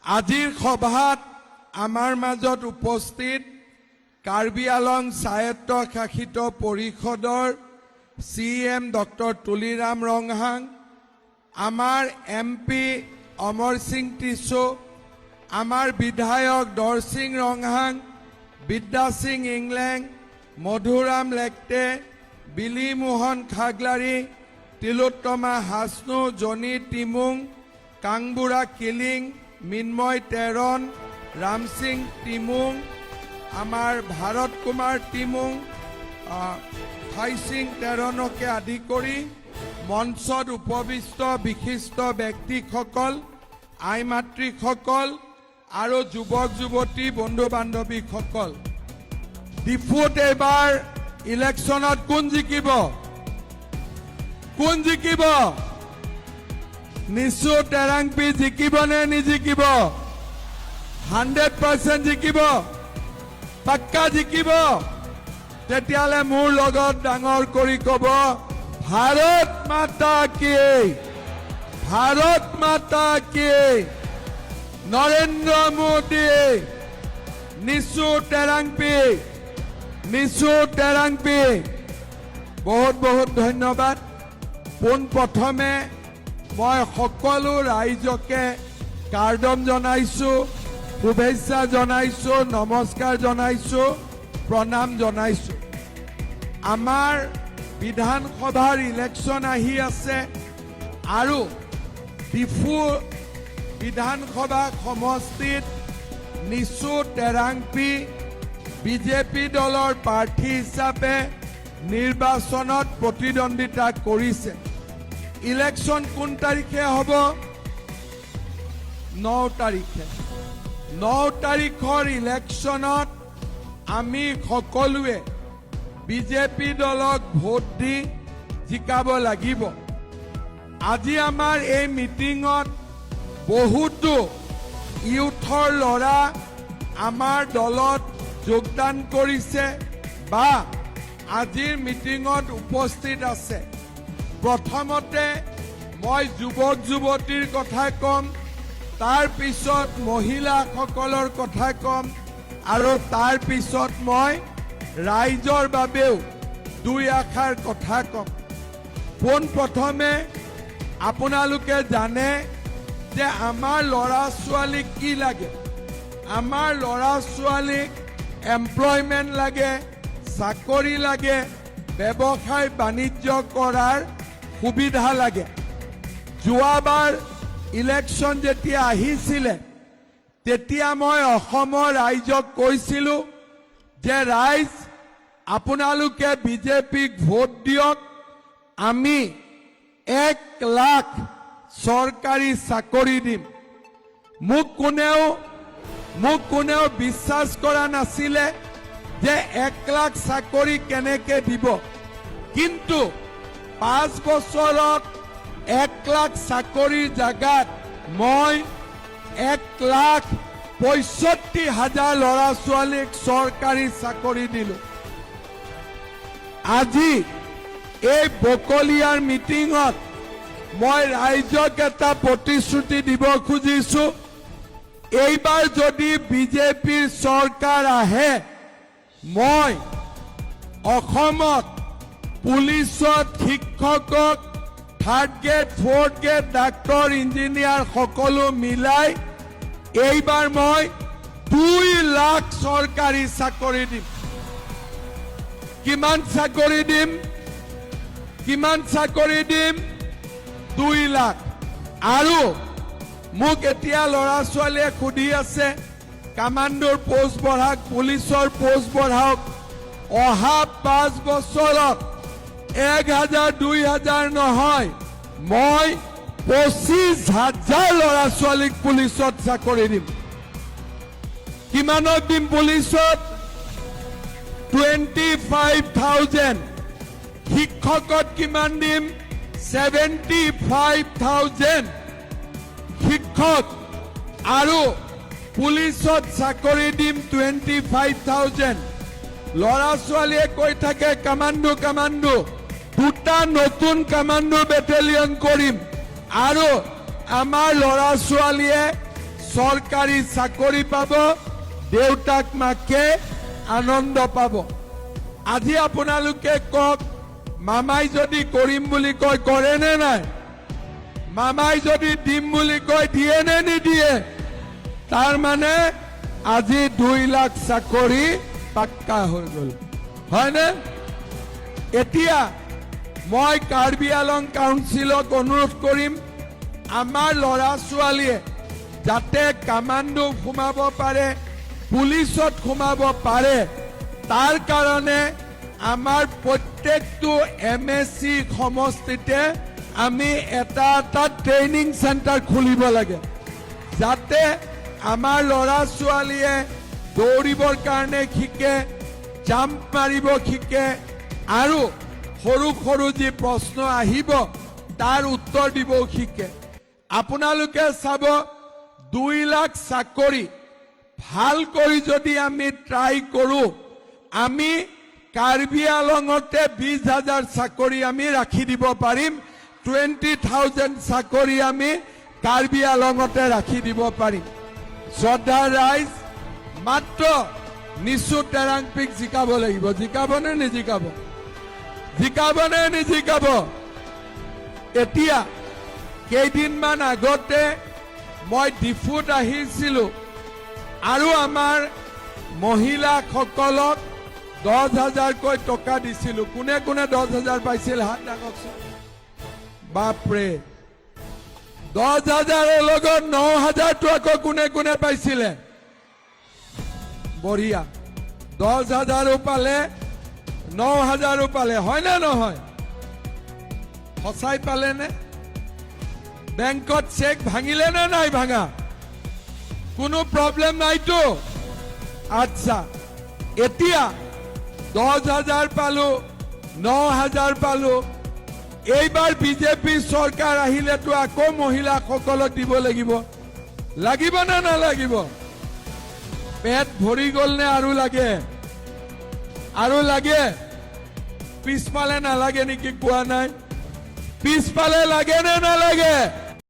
আজিৰ সভাত আমাৰ মাজত উপস্থিত কাৰ্বি আলং স্বায়ত্ত শাসিত পৰিষদৰ CM ডক্টৰ তুলিৰাম ৰংহাং, আমাৰ MP অমৰ সিং টিছু, আমাৰ বিধায়ক দৰ সিং ৰংহাং, বিদ্যা সিং ইংলেং, মধুৰাম লেকটে, বিলি মোহন খাগলাৰী, তিলোত্তমা হাসনু, জনি টিমুং, কাংবুৰা কিলিং, মিন্ময় তেৰণ, ৰাম সিং টিমুং, আমাৰ ভাৰত কুমাৰ টিমুং, থাই সিং তেৰণকে আদি কৰি মঞ্চত উপবিষ্ট বিশিষ্ট ব্যক্তিসকল, আই মাতৃসকল আৰু যুৱক যুৱতী বন্ধু বান্ধৱীসকল, ডিফুত এইবাৰ ইলেকশ্যনত কোন জিকিব? কোন জিকিব? নিশু টেৰাংপি জিকিব নে নিজিকিব? 100% জিকিব? পাক্কা জিকিব? তেতিয়ালে মোৰ লগত ডাঙৰ কৰি কব, ভাৰত মাতা কি, ভাৰত মাতা কি, নৰেন্দ্ৰ মোদী, নিশু টেৰাংপি, নিশু টেৰাংপি। বহুত বহুত ধন্যবাদ। পোনপ্ৰথমে মই সকলো ৰাইজকে কাৰ্ডম জনাইছো, শুভেচ্ছা জনাইছো, নমস্কাৰ জনাইছো, প্ৰণাম জনাইছো। আমাৰ বিধানসভাৰ ইলেকশ্যন আহি আছে আৰু ডিফু বিধানসভা সমষ্টিত নিশু টেৰাংপি বিজেপি দলৰ প্ৰাৰ্থী হিচাপে নিৰ্বাচনত প্ৰতিদ্বন্দ্বিতা কৰিছে। ইলেকশ্যন কোন তাৰিখে হ'ব? 9 তাৰিখে। 9 তাৰিখৰ ইলেকশ্যনত আমি সকলোৱে বিজেপি দলক ভোট দি জিকাব লাগিব। আজি আমাৰ এই মিটিঙত বহুতো ইউথৰ ল'ৰা আমাৰ দলত যোগদান কৰিছে বা আজিৰ মিটিঙত উপস্থিত আছে। প্ৰথমতে মই যুৱক যুৱতীৰ কথা কম, তাৰ পিছত মহিলাসকলৰ কথা কম আৰু তাৰ পিছত মই ৰাইজৰ বাবেও দুই আখাৰ কথা কম। পোনপ্ৰথমে আপোনালোকে জানে যে আমাৰ ল'ৰা ছোৱালীক কি লাগে? আমাৰ ল'ৰা ছোৱালীক এমপ্লয়মেণ্ট লাগে, চাকৰি লাগে, ব্যৱসায় বাণিজ্য কৰাৰ সুবিধা লাগে। যোৱাবাৰ ইলেকশ্যন যেতিয়া আহিছিলে তেতিয়া মই অসমৰ ৰাইজক কৈছিলো যে ৰাইজ আপোনালোকে বিজেপিক ভোট দিয়ক, আমি 1 লাখ চৰকাৰী চাকৰি দিম। মোক কোনেও বিশ্বাস কৰা নাছিলে যে 1 লাখ চাকৰি কেনেকে দিব, কিন্তু 5 বছৰত 1 লাখ চাকৰিৰ জাগাত মই 1,65,000 ল'ৰা ছোৱালীক চৰকাৰী চাকৰি দিলো। আজি এই বকলিয়াৰ মিটিঙত মই ৰাইজক এটা প্ৰতিশ্ৰুতি দিব খুজিছো, এইবাৰ যদি বিজেপিৰ চৰকাৰ আহে, মই অসমত পুলিচত শিক্ষকক, 3rd grade 4th grade doctor engineer সকলো মিলাই এইবাৰ মই 2 লাখ চৰকাৰী চাকৰি দিম। কিমান চাকৰি দিম? কিমান চাকৰি দিম? 2 লাখ। আৰু মোক এতিয়া ল'ৰা ছোৱালীয়ে সুধি আছে কামাণ্ডোৰ পোষ্ট বঢ়াওক, পুলিচৰ পোষ্ট বঢ়াওক। অহা 5 বছৰত 1000 2000 নহয়, মই 25,000 ল'ৰা ছোৱালীক পুলিচত চাকৰি দিম। কিমানত দিম পুলিচত? 25,000। শিক্ষকত কিমান দিম? 75,000 শিক্ষক আৰু পুলিচত চাকৰি দিম 25,000। ল'ৰা ছোৱালীয়ে কৈ থাকে কামাণ্ডো কামাণ্ডো, 2টা নতুন কামাণ্ডো বেটেলিয়ন কৰিম আৰু আমাৰ ল'ৰা ছোৱালীয়ে চৰকাৰী চাকৰি পাব, দেউতাক মাকে আনন্দ পাব। আজি আপোনালোকে কওক, মামাই যদি কৰিম বুলি কয় কৰে নে নাই? মামাই যদি দিম বুলি কয় দিয়ে নে নিদিয়ে? তাৰ মানে আজি 2 লাখ চাকৰি পাক্কা হৈ গ'ল, হয়নে? এতিয়া মই কাৰ্বি আলং কাউন্সিলক অনুৰোধ কৰিম, আমাৰ ল'ৰা ছোৱালীয়ে যাতে কামাণ্ডো সোমাব পাৰে, পুলিচত সোমাব পাৰে, তাৰ কাৰণে আমাৰ প্ৰত্যেকটো MSC সমষ্টিতে আমি এটা ট্ৰেইনিং চেণ্টাৰ খুলিব লাগে, যাতে আমাৰ ল'ৰা ছোৱালীয়ে দৌৰিবৰ কাৰণে শিকে, জাম্প মাৰিব শিকে, আৰু সৰু সৰু যি প্ৰশ্ন আহিব তাৰ উত্তৰ দিব শিকে। আপোনালোকে চাব, 2 লাখ চাকৰি ভাল কৰি যদি আমি ট্ৰাই কৰোঁ, আমি কাৰ্বি আলঙতে 20,000 চাকৰি আমি ৰাখি দিব পাৰিম, 20,000 চাকৰি আমি কাৰ্বি আলঙতে ৰাখি দিব পাৰিম। শ্ৰদ্ধা ৰাইজ, মাত্ৰ নিচু টেৰাংপিক জিকাব লাগিব। জিকাব নে নিজিকাব? জিকাব নে নিজিকাব? এতিয়া কেইদিনমান আগতে মই ডিফুত আহিছিলো আৰু আমাৰ মহিলাসকলক 10,000কৈ টকা দিছিলো। কোনে কোনে 10,000 পাইছিল হাত দাঙকচোন। বাপৰে, 10,000ৰ লগত 9,000টো আকৌ কোনে কোনে পাইছিলে? বঢ়িয়া, 10,000ও পালে, 9,000ও পালে, হয় নে নহয়? সঁচাই পালে নে? বেংকত চেক ভাঙিলে নে নাই ভাঙা? কোনো প্ৰব্লেম নাইতো? আচ্ছা, এতিয়া 10,000 পালো, 9,000 পালো। এইবাৰ বিজেপি চৰকাৰ আহিলেতো আকৌ মহিলাসকলক দিব লাগিব, লাগিব নে নালাগিব? পেট ভৰি গ'ল নে আৰু লাগে? আৰু লাগে? পিছফালে নালাগে নেকি? কোৱা নাই? পিছফালে লাগে নে নালাগে?